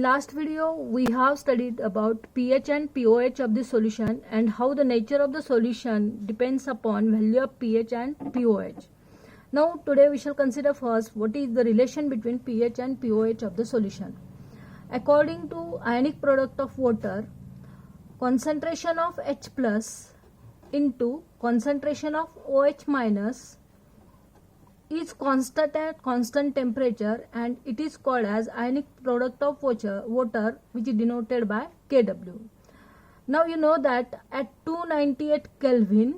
last video we have studied about pH and pOH of the solution and how the nature of the solution depends upon value of pH and pOH. Now today we shall consider first what is the relation between pH and pOH of the solution. According to ionic product of water, concentration of H plus into concentration of OH minus is constant at constant temperature, and it is called as ionic product of water, which is denoted by Kw. Now you know that at 298 Kelvin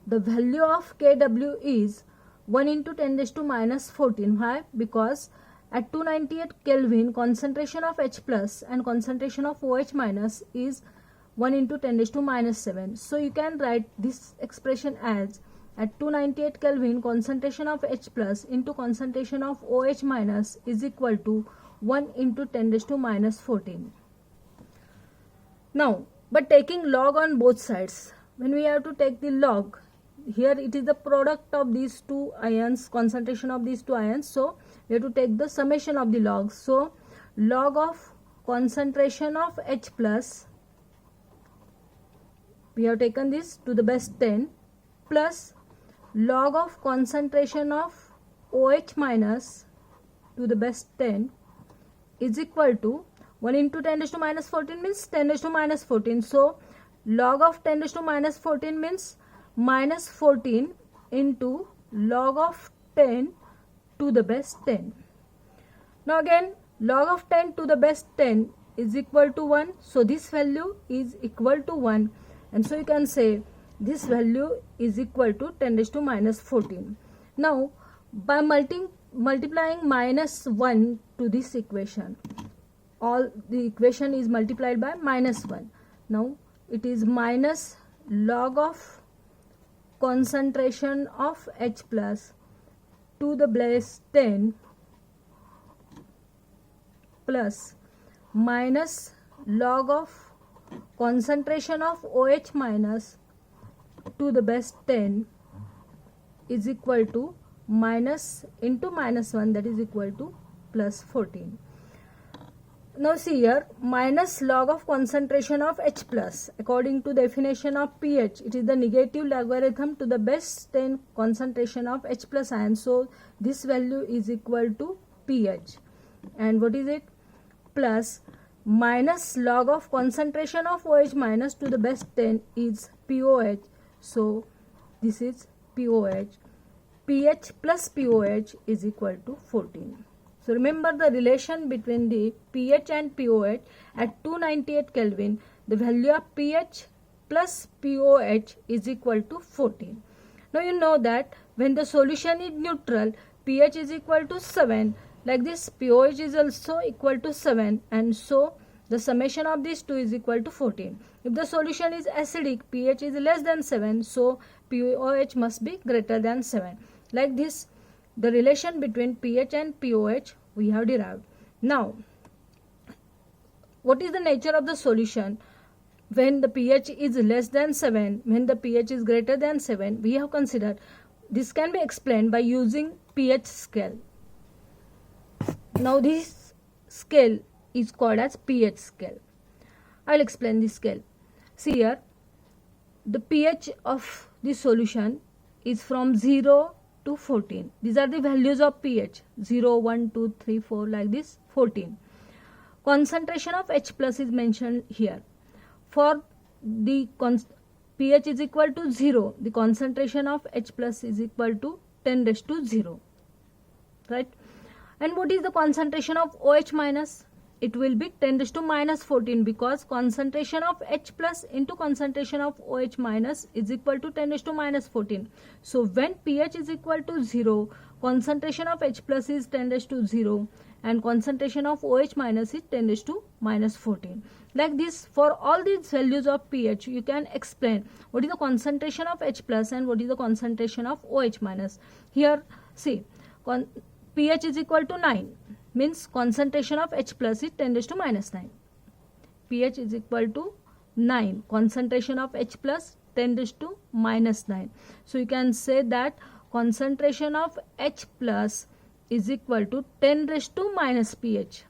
the value of Kw is 1 into 10 raised to minus 14. Why? Because at 298 Kelvin concentration of H plus and concentration of OH minus is 1 into 10 raised to minus 7. So you can write this expression as at 298 Kelvin concentration of H plus into concentration of OH minus is equal to 1 into 10 raised to minus 14. Now, but taking log on both sides, when we have to take the log, here it is the product of these two ions, concentration of these two ions, so we have to take the summation of the logs. So log of concentration of H plus, we have taken this to the base 10, plus log of concentration of OH minus to the base 10 is equal to 1 into 10 raised to minus 14 means 10 raised to minus 14. So log of 10 raised to minus 14 means minus 14 into log of 10 to the base 10. Now again log of 10 to the base 10 is equal to 1. So this value is equal to 1, and so you can say this value is equal to 10 raised to minus 14. Now by multiplying minus 1 to this equation, all the equation is multiplied by minus 1. Now it is minus log of concentration of H plus to the base 10 plus minus log of concentration of OH minus to the base 10 is equal to minus into minus 1, that is equal to plus 14. Now see here, minus log of concentration of H plus, according to definition of pH, it is the negative logarithm to the base 10 concentration of H plus ion. So this value is equal to pH. And what is it? Plus minus log of concentration of OH minus to the base 10 is pOH. So this is pOH. pH plus pOH is equal to 14. So remember the relation between the pH and pOH at 298 Kelvin, the value of pH plus pOH is equal to 14. Now you know that when the solution is neutral, pH is equal to 7. Like this, pOH is also equal to 7, and so the summation of these two is equal to 14. If the solution is acidic, pH is less than 7, so pOH must be greater than 7. Like this, the relation between pH and pOH we have derived. Now, what is the nature of the solution when the pH is less than 7, when the pH is greater than 7? We have considered this can be explained by using pH scale. Now this scale is called as pH scale. I will explain this scale. See here, the pH of the solution is from 0 to 14. These are the values of pH: 0, 1, 2, 3, 4, like this, 14. Concentration of H plus is mentioned here. For the pH is equal to 0, the concentration of H plus is equal to 10 raised to 0. Right? And what is the concentration of OH minus? It will be 10 raised to minus 14, because concentration of H plus into concentration of OH minus is equal to 10 raised to minus 14. So when pH is equal to 0, concentration of H plus is 10 raised to 0 and concentration of OH minus is 10 raised to minus 14. Like this, for all these values of pH, you can explain what is the concentration of H plus and what is the concentration of OH minus. Here, see, pH is equal to 9. Means concentration of H plus is 10 raised to minus 9. pH is equal to 9. Concentration of H plus 10 raised to minus 9. So you can say that concentration of H plus is equal to 10 raised to minus pH.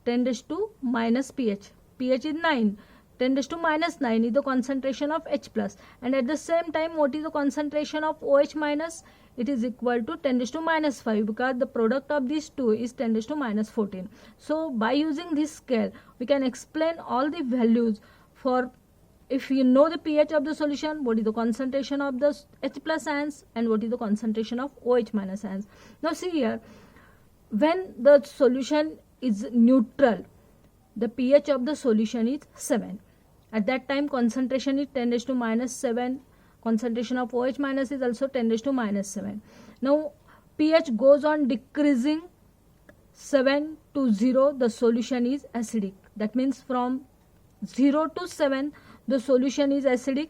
10 raised to minus pH. pH is 9. 10 raised to minus 9 is the concentration of H plus. And at the same time, what is the concentration of OH minus? It is equal to 10 raised to minus 5, because the product of these two is 10 raised to minus 14. So by using this scale, we can explain all the values for, if you know the pH of the solution, what is the concentration of the H plus ions and what is the concentration of OH minus ions. Now see here, when the solution is neutral, the pH of the solution is 7. At that time, concentration is 10 raised to minus 7. Concentration of OH minus is also 10 raised to minus 7. Now pH goes on decreasing 7 to 0, the solution is acidic. That means from 0 to 7, the solution is acidic.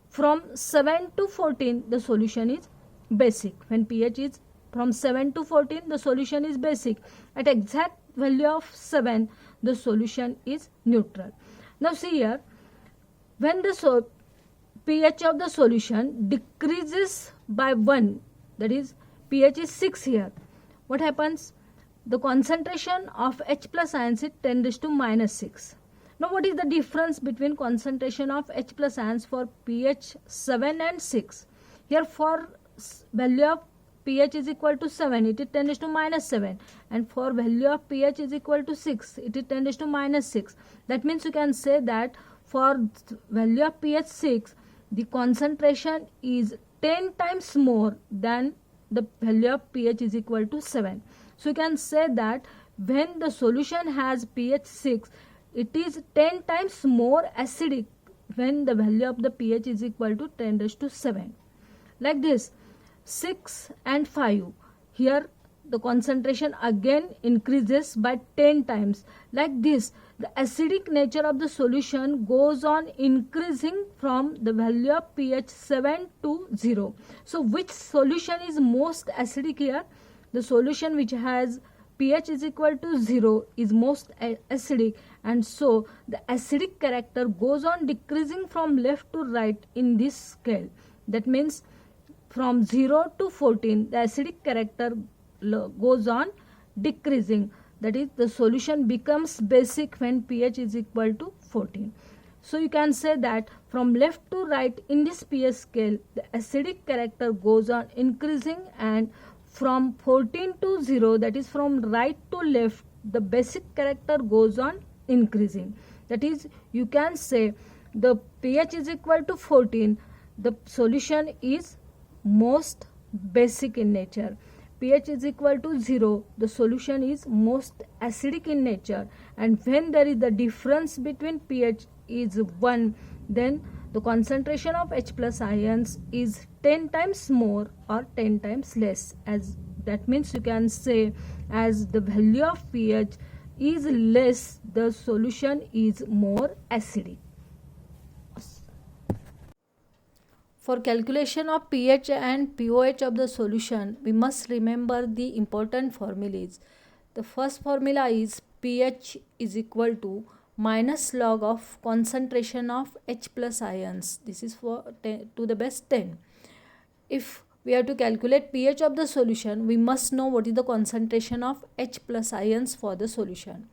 From 7 to 14, the solution is basic. When pH is from 7 to 14, the solution is basic. At exact value of 7, the solution is neutral. Now see here, when the pH of the solution decreases by 1, that is pH is 6 here, what happens? The concentration of H plus ions is 10 raised to minus 6. Now what is the difference between concentration of H plus ions for pH 7 and 6? Here for value of pH is equal to 7, it is 10 raised to minus 7, and for value of pH is equal to 6, it is 10 raised to minus 6. That means you can say that for value of pH 6, the concentration is 10 times more than the value of pH is equal to 7. So you can say that when the solution has pH 6, it is 10 times more acidic when the value of the pH is equal to 10 raised to 7. Like this, 6 and 5. Here the concentration again increases by 10 times. Like this, the acidic nature of the solution goes on increasing from the value of pH 7 to 0. So which solution is most acidic here? The solution which has pH is equal to 0 is most acidic, and so the acidic character goes on decreasing from left to right in this scale. That means from 0 to 14, the acidic character goes on decreasing. That is, the solution becomes basic when pH is equal to 14. So you can say that from left to right in this pH scale, the acidic character goes on increasing, and from 14 to 0, that is from right to left, the basic character goes on increasing. That is, you can say the pH is equal to 14, the solution is most basic in nature. pH is equal to 0, the solution is most acidic in nature. And when there is the difference between pH is 1, then the concentration of H plus ions is 10 times more or 10 times less. As that means you can say, as the value of pH is less, the solution is more acidic. For calculation of pH and pOH of the solution, we must remember the important formulas. The first formula is pH is equal to minus log of concentration of H plus ions. This is for 10 to the base 10. If we have to calculate pH of the solution, we must know what is the concentration of H plus ions for the solution.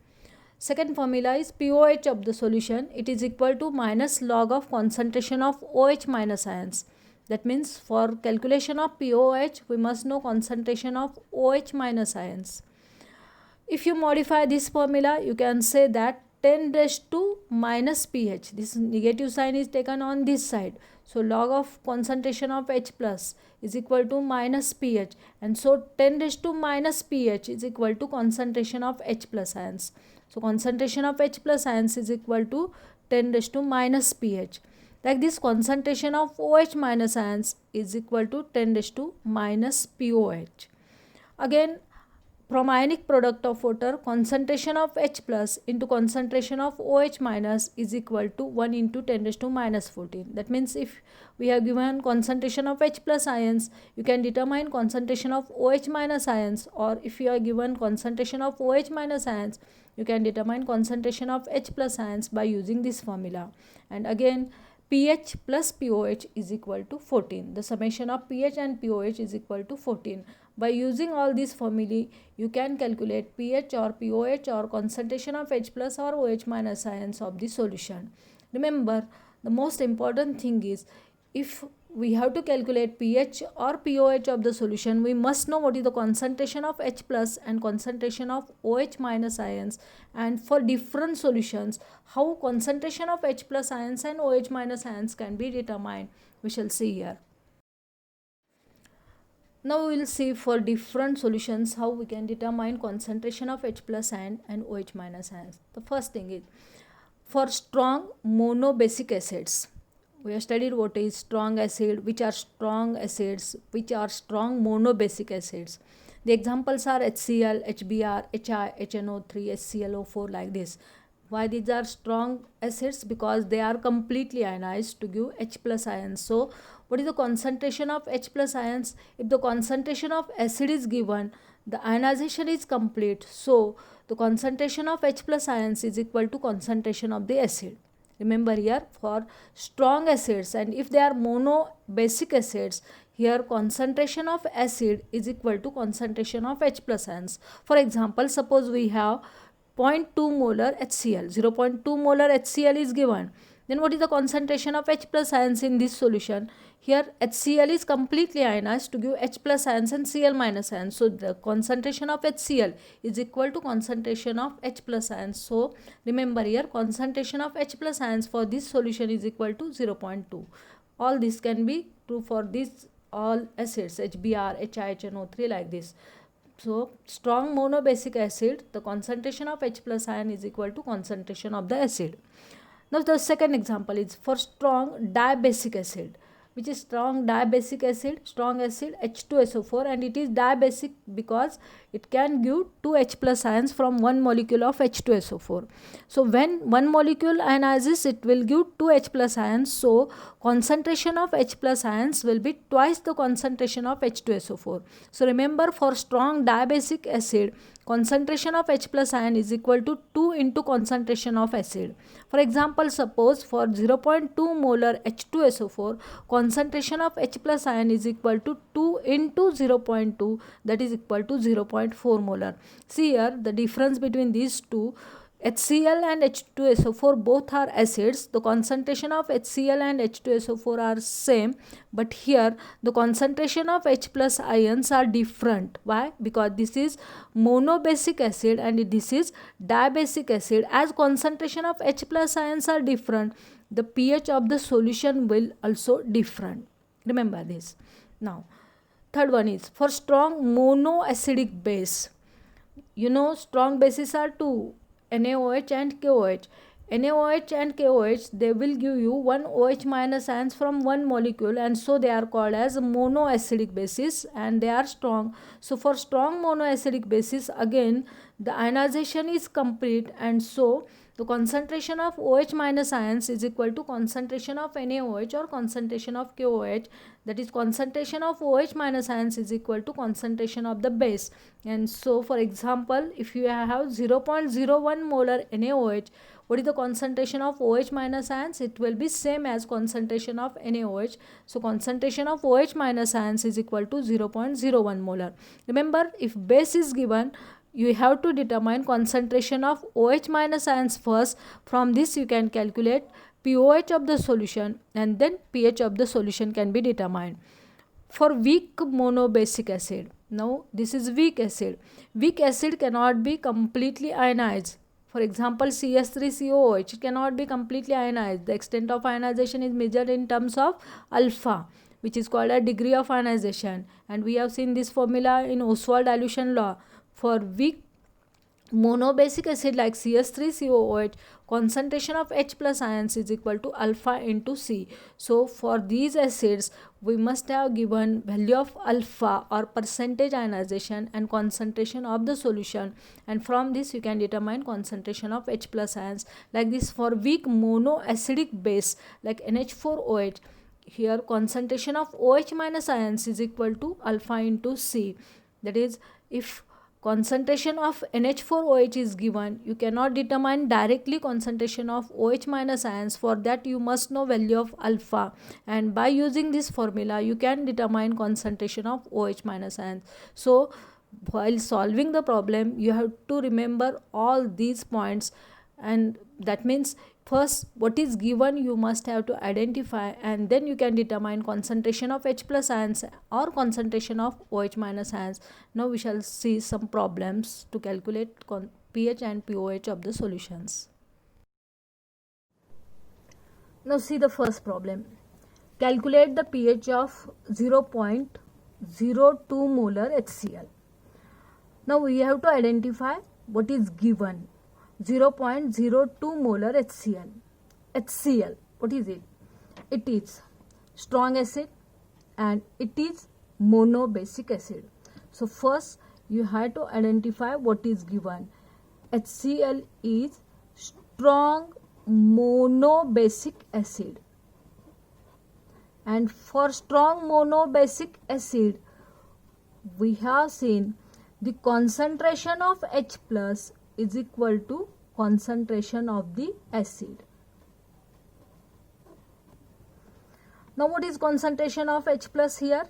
Second formula is pOH of the solution. It is equal to minus log of concentration of OH minus ions. That means for calculation of pOH, we must know concentration of OH minus ions. If you modify this formula, you can say that 10 raised to minus pH. This negative sign is taken on this side. So log of concentration of H plus is equal to minus pH. And so 10 raised to minus pH is equal to concentration of H plus ions. So concentration of H plus ions is equal to 10 raised to minus pH. Like this, concentration of OH minus ions is equal to 10 raised to minus pOH. Again, from ionic product of water, concentration of H plus into concentration of OH minus is equal to 1 into 10 raised to minus 14. That means if we have given concentration of H plus ions, you can determine concentration of OH minus ions, or if you are given concentration of OH minus ions, you can determine concentration of H plus ions by using this formula. And again, pH plus POH is equal to 14. The summation of pH and POH is equal to 14. By using all these formulae, you can calculate pH or POH or concentration of H plus or OH minus ions of the solution. Remember, the most important thing is, if we have to calculate pH or POH of the solution, we must know what is the concentration of H plus and concentration of OH minus ions, and for different solutions how concentration of H plus ions and OH minus ions can be determined. We shall see here. Now we will see for different solutions how we can determine concentration of H plus and OH minus ions. The first thing is, for strong monobasic acids, we have studied what is strong acid, which are strong acids, which are strong monobasic acids. The examples are HCl, HBr, HI, HNO3, HClO4, like this. Why these are strong acids? Because they are completely ionized to give H plus ions. So what is the concentration of H plus ions? If the concentration of acid is given, the ionization is complete. So the concentration of H plus ions is equal to concentration of the acid. Remember here, for strong acids, and if they are monobasic acids, here concentration of acid is equal to concentration of H plus ions. For example, suppose we have 0.2 molar HCl, 0.2 molar HCl is given. Then what is the concentration of H plus ions in this solution? Here HCl is completely ionized to give H plus ions and Cl minus ions. So the concentration of HCl is equal to concentration of H plus ions. So remember here, concentration of H plus ions for this solution is equal to 0.2. All this can be true for these all acids, HBr, HI, HNO3, like this. So strong monobasic acid, the concentration of H plus ion is equal to concentration of the acid. Now the second example is for strong diabasic acid. Which is strong diabasic acid? Strong acid H2SO4, and it is diabasic because it can give 2 H plus ions from one molecule of H2SO4. So when one molecule ionizes, it will give 2 H plus ions. So concentration of H plus ions will be twice the concentration of H2SO4. So remember, for strong diabasic acid, concentration of H plus ion is equal to 2 into concentration of acid. For example, suppose for 0.2 molar H2SO4, concentration of H plus ion is equal to 2 into 0.2, that is equal to 0.4 molar. See here, the difference between these two, HCl and H2SO4 both are acids. The concentration of HCl and H2SO4 are same, but here the concentration of H plus ions are different. Why? Because this is monobasic acid and this is diabasic acid. As concentration of H plus ions are different, the pH of the solution will also different. Remember this. Now third one is for strong monoacidic base. You know, strong bases are two, NaOH and KOH. NaOH and KOH, they will give you one OH minus ions from one molecule, and so they are called as monoacidic bases and they are strong. So for strong monoacidic bases, again the ionization is complete, and so the concentration of OH minus ions is equal to concentration of NaOH or concentration of KOH, that is concentration of OH minus ions is equal to concentration of the base. And so for example, if you have 0.01 molar NaOH, what is the concentration of OH minus ions? It will be same as concentration of NaOH. So concentration of OH minus ions is equal to 0.01 molar. Remember, if base is given, you have to determine concentration of OH minus ions first. From this you can calculate POH of the solution, and then pH of the solution can be determined. For weak monobasic acid, now this is weak acid. Weak acid cannot be completely ionized. For example, CH3COOH, it cannot be completely ionized. The extent of ionization is measured in terms of alpha, which is called a degree of ionization, and we have seen this formula in Ostwald dilution law. For weak monobasic acid like CH3COOH, concentration of H plus ions is equal to alpha into C. So for these acids, we must have given value of alpha or percentage ionization and concentration of the solution, and from this you can determine concentration of H plus ions. Like this, for weak monoacidic base like NH4OH, here concentration of OH minus ions is equal to alpha into C. That is, if concentration of NH4OH is given, you cannot determine directly concentration of OH minus ions. For that you must know value of alpha, and by using this formula you can determine concentration of OH minus ions. So while solving the problem you have to remember all these points, and that means first what is given you must have to identify, and then you can determine concentration of H plus ions or concentration of OH minus ions. Now we shall see some problems to calculate pH and pOH of the solutions. Now see the first problem. Calculate the pH of 0.02 molar HCl. Now we have to identify what is given. 0.02 molar HCl. HCl, what is it? It is strong acid and it is monobasic acid. So first you have to identify what is given. HCl is strong monobasic acid, and for strong monobasic acid we have seen the concentration of H plus is equal to concentration of the acid. Now what is concentration of H plus here?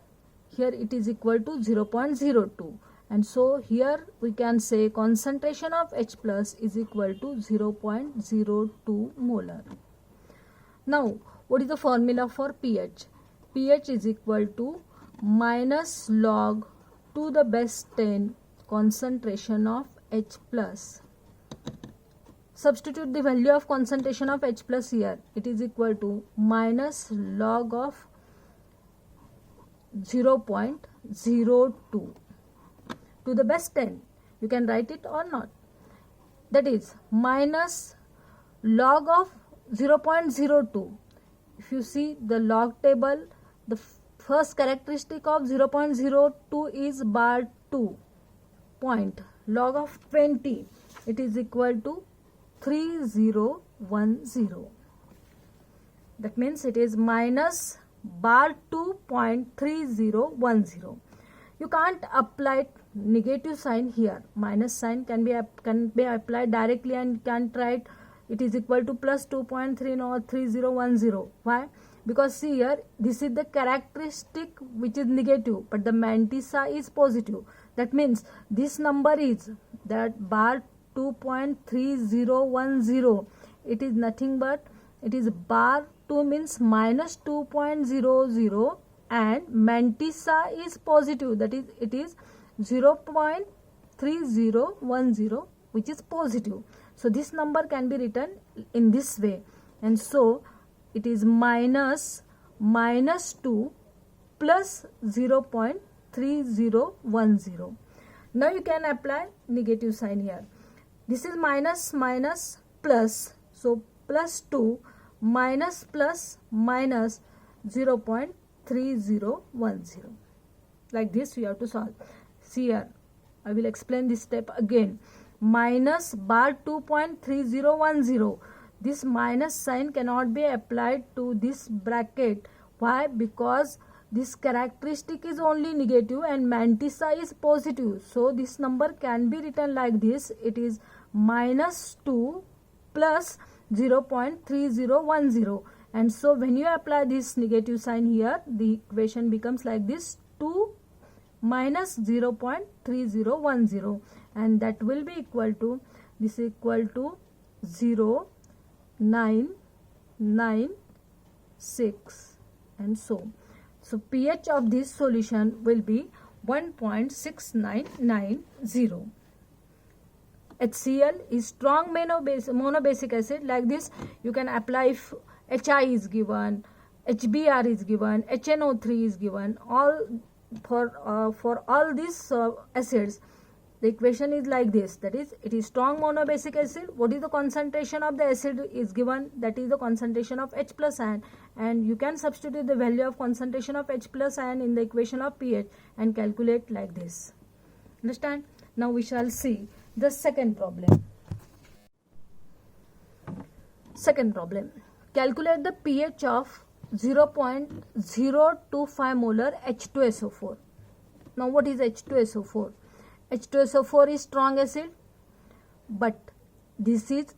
Here it is equal to 0.02, and so here we can say concentration of H plus is equal to 0.02 molar. Now what is the formula for pH? pH is equal to minus log to the base 10 concentration of H plus. Substitute the value of concentration of H plus here. It is equal to minus log of 0.02 to the base 10. You can write it or not. That is minus log of 0.02. If you see the log table, the first characteristic of 0.02 is bar 2 point. Log of 20, it is equal to 3010. That means it is minus bar 2.3010. You can't apply negative sign here. Minus sign can be applied directly, and can write it is equal to plus 2.3 or 3010. Why? Because see here, this is the characteristic which is negative, but the mantissa is positive. That means this number is that bar 2.3010. It is nothing but it is bar 2 means minus 2.00, and mantissa is positive, that is it is 0.3010, which is positive. So this number can be written in this way, and so it is minus 2 plus 0.3010. Now you can apply negative sign here. This is minus plus, so plus 2 minus plus minus 0.3010. Like this we have to solve. See here, I will explain this step again. Minus bar 2.3010. This minus sign cannot be applied to this bracket. Why? Because this characteristic is only negative and mantissa is positive. So this number can be written like this. It is minus 2 plus 0.3010. And so when you apply this negative sign here, the equation becomes like this: 2 minus 0.3010, and that will be equal to, this is equal to 0.996, and so pH of this solution will be 1.6990. HCl is strong monobasic acid. Like this you can apply if HI is given, HBr is given, HNO3 is given. All for all these acids, the equation is like this, that is it is strong monobasic acid. What is the concentration of the acid is given, that is the concentration of H plus ion, and you can substitute the value of concentration of H plus ion in the equation of pH and calculate like this. Understand? Now we shall see the second problem. Second problem. Calculate the pH of 0.025 molar H2SO4. Now what is H2SO4? H2SO4 is strong acid, but this is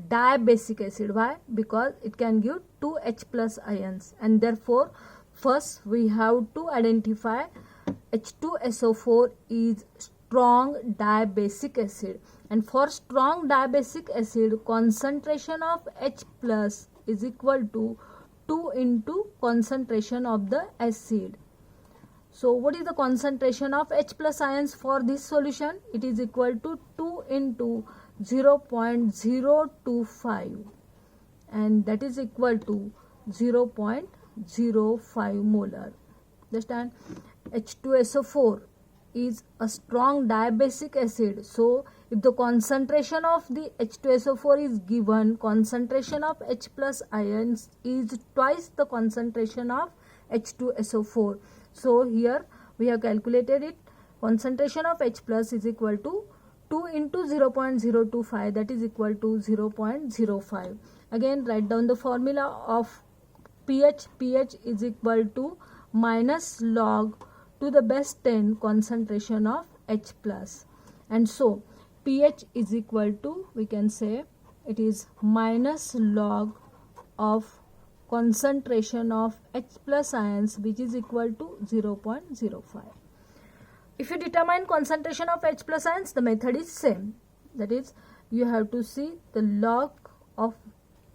diabasic acid. Why? Because it can give 2 H plus ions, and therefore first we have to identify H2SO4 is strong diabasic acid, and for strong diabasic acid concentration of H plus is equal to 2 into concentration of the acid. So what is the concentration of H plus ions for this solution? It is equal to 2 into 0.025, and that is equal to 0.05 molar. Understand? H2SO4 is a strong diabasic acid. So if the concentration of the H2SO4 is given, concentration of H plus ions is twice the concentration of H2SO4. So here we have calculated it. Concentration of H plus is equal to 2 into 0.025, that is equal to 0.05. Again write down the formula of pH. pH is equal to minus log to the base 10 concentration of H plus. And so pH is equal to, we can say it is minus log of concentration of H plus ions, which is equal to 0.05. If you determine concentration of H plus ions, the method is same. That is, you have to see the log of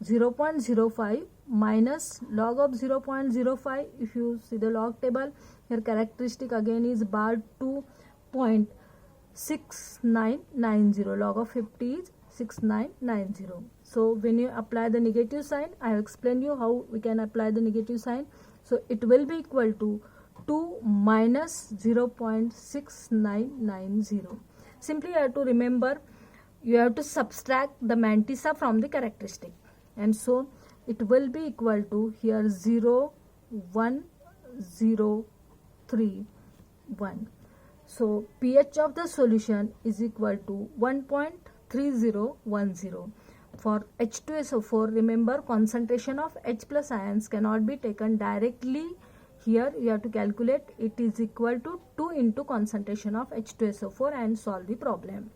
0.05 minus log of 0.05. If you see the log table, here characteristic again is bar 2.6990. Log of 50 is 6990. So when you apply the negative sign, I have explained you how we can apply the negative sign. So it will be equal to 2 minus 0.6990. Simply you have to remember, you have to subtract the mantissa from the characteristic, and so it will be equal to here 0.1031. So pH of the solution is equal to 1.3010. For H2SO4, remember concentration of H plus ions cannot be taken directly. Here you have to calculate, it is equal to 2 into concentration of H2SO4 and solve the problem.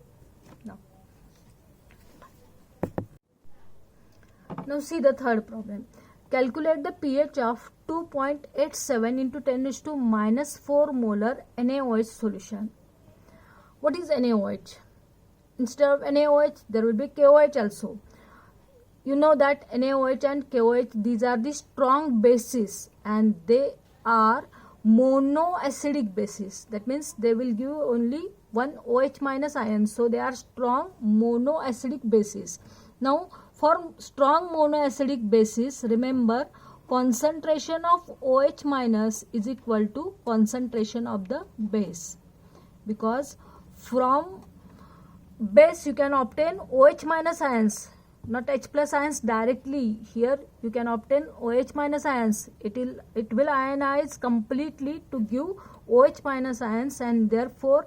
Now see the third problem. Calculate the pH of 2.87 into 10 raised to minus 4 molar NaOH solution. What is NaOH? Instead of NaOH, there will be KOH also. You know that NaOH and KOH, these are the strong bases, and they are monoacidic bases. That means they will give only one OH minus ion. So they are strong monoacidic bases. Now for strong monoacidic bases, remember concentration of OH minus is equal to concentration of the base, because from base you can obtain OH minus ions, not H plus ions directly. Here you can obtain OH minus ions. It will ionize completely to give OH minus ions, and therefore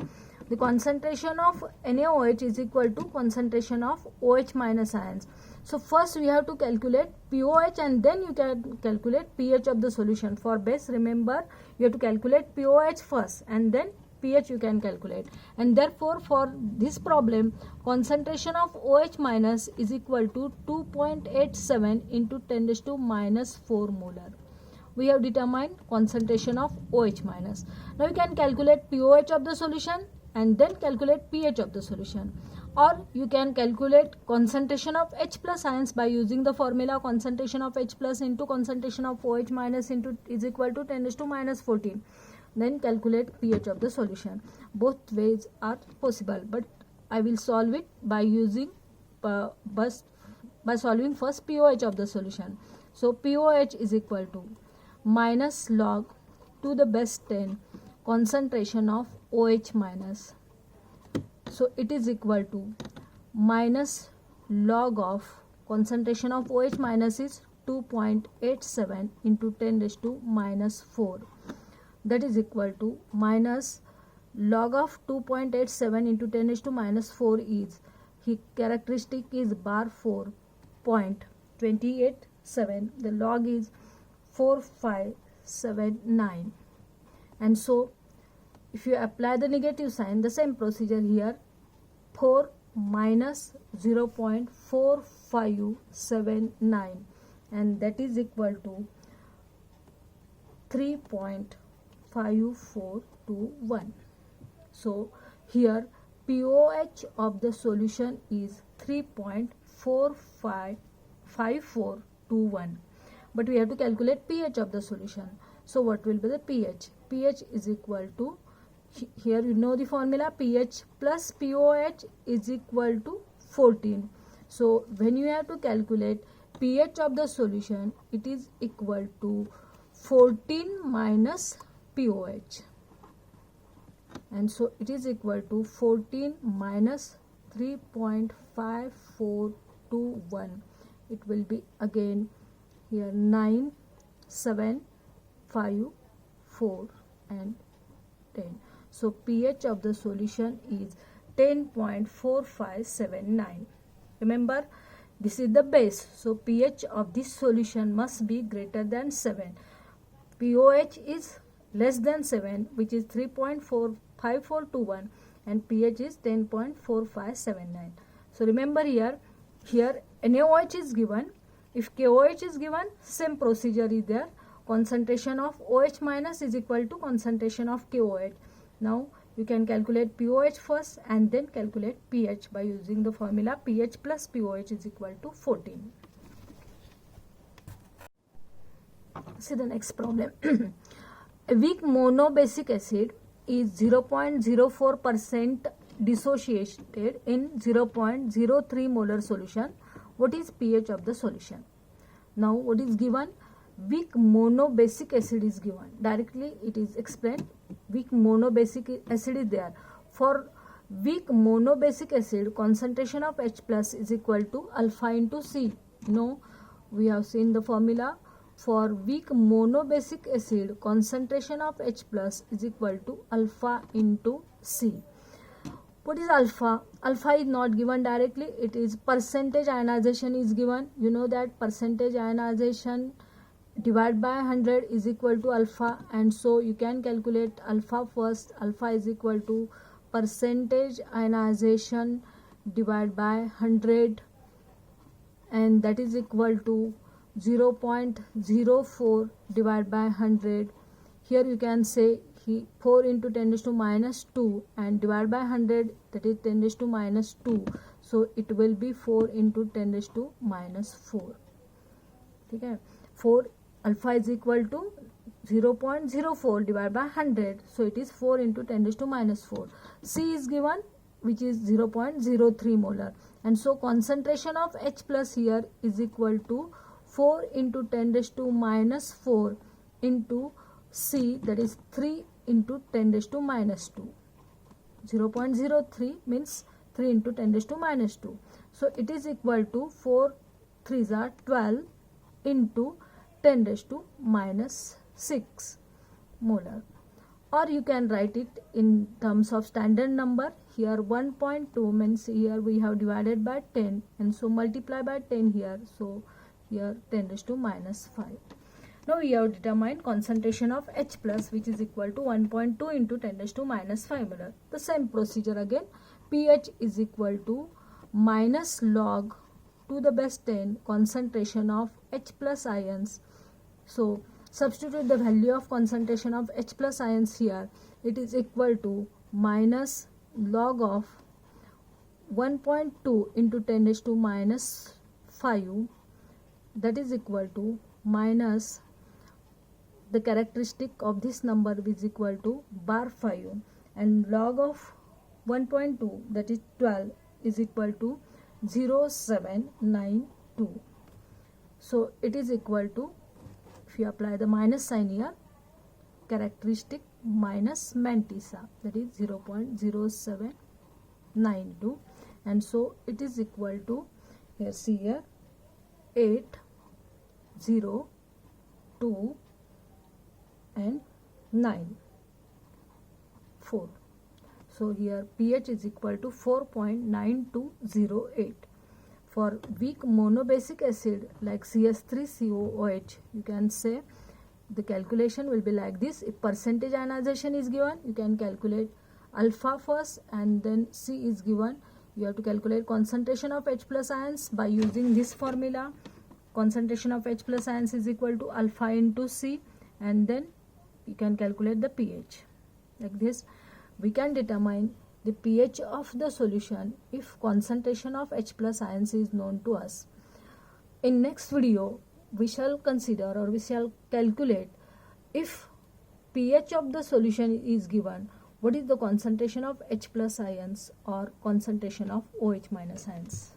the concentration of NaOH is equal to concentration of OH minus ions. So first we have to calculate pOH, and then you can calculate pH of the solution. For base, remember you have to calculate pOH first, and then pH you can calculate. And therefore for this problem, concentration of OH minus is equal to 2.87 into 10 raised to minus 4 molar. We have determined concentration of OH minus. Now you can calculate pOH of the solution and then calculate pH of the solution. Or you can calculate concentration of H plus ions by using the formula concentration of H plus into concentration of OH minus into is equal to 10 raised to minus 14. Then calculate pH of the solution. Both ways are possible, but I will solve it by using by solving first pOH of the solution. So pOH is equal to minus log to the base 10 concentration of OH minus. So it is equal to minus log of concentration of OH minus is 2.87 into 10 raised to minus 4. That is equal to minus log of 2.87 into 10 raised to minus 4 is, his characteristic is bar 4.287. The log is 4579. And so if you apply the negative sign, the same procedure here, 4 minus 0.4579, and that is equal to 3.5421. So here pOH of the solution is 3.5421, but we have to calculate pH of the solution. So what will be the pH? pH is equal to, here you know the formula, pH plus pOH is equal to 14. So when you have to calculate pH of the solution, it is equal to 14 minus pOH, and so it is equal to 14 minus 3.5421. it will be again here 9, 7, 5, 4 and 10. So pH of the solution is 10.4579. Remember, this is the base, so pH of this solution must be greater than 7. pOH is less than 7, which is 3.5421, and pH is 10.4579. So remember here NaOH is given. If KOH is given, same procedure is there. Concentration of OH minus is equal to concentration of KOH. Now you can calculate pOH first and then calculate pH by using the formula pH plus pOH is equal to 14. See the next problem. A weak monobasic acid is 0.04% dissociated in 0.03 molar solution. What is pH of the solution? Now what is given? Weak monobasic acid is given. Directly it is explained. Weak monobasic acid is there. For weak monobasic acid, concentration of H plus is equal to alpha into C. No, we have seen the formula. For weak monobasic acid, concentration of H plus is equal to alpha into C. What is alpha? Alpha is not given directly. It is percentage ionization is given. You know that percentage ionization divided by 100 is equal to alpha, and so you can calculate alpha first. Alpha is equal to percentage ionization divided by 100, and that is equal to 0.04 divided by 100. Here you can say 4 into 10 raised to minus 2 and divided by 100, that is 10 raised to minus 2. So it will be 4 into 10 raised to minus 4. Okay. 4 alpha is equal to 0.04 divided by 100. So it is 4 into 10 raised to minus 4. C is given, which is 0.03 molar. And so concentration of H plus here is equal to 4 into 10 raised to minus 4 into C, that is 3 into 10 raised to minus 2. 0.03 means 3 into 10 raised to minus 2. So it is equal to 4 3s are 12 into 10 raised to minus 6 molar. Or you can write it in terms of standard number. Here 1.2 means here we have divided by 10, and so multiply by 10 here. So here 10 raised to minus 5. Now we have determined concentration of H plus, which is equal to 1.2 into 10 raised to minus 5 molar. The same procedure again. pH is equal to minus log to the base 10 concentration of H plus ions. So substitute the value of concentration of H plus ions here. It is equal to minus log of 1.2 into 10 raised to minus 5, that is equal to minus the characteristic of this number is equal to bar 5, and log of 1.2, that is 12, is equal to 0.792. So it is equal to, if you apply the minus sign here, characteristic minus mantissa, that is 0.0792, and so it is equal to, here see here, 802 and 9 4. So here pH is equal to 4.9208. For weak monobasic acid like CS3COOH, you can say the calculation will be like this. If percentage ionization is given, you can calculate alpha first, and then C is given. You have to calculate concentration of H plus ions by using this formula. Concentration of H plus ions is equal to alpha into C, and then you can calculate the pH. Like this, we can determine the pH of the solution if concentration of H plus ions is known to us. In next video, we shall consider, or we shall calculate, if pH of the solution is given, what is the concentration of H plus ions or concentration of OH minus ions.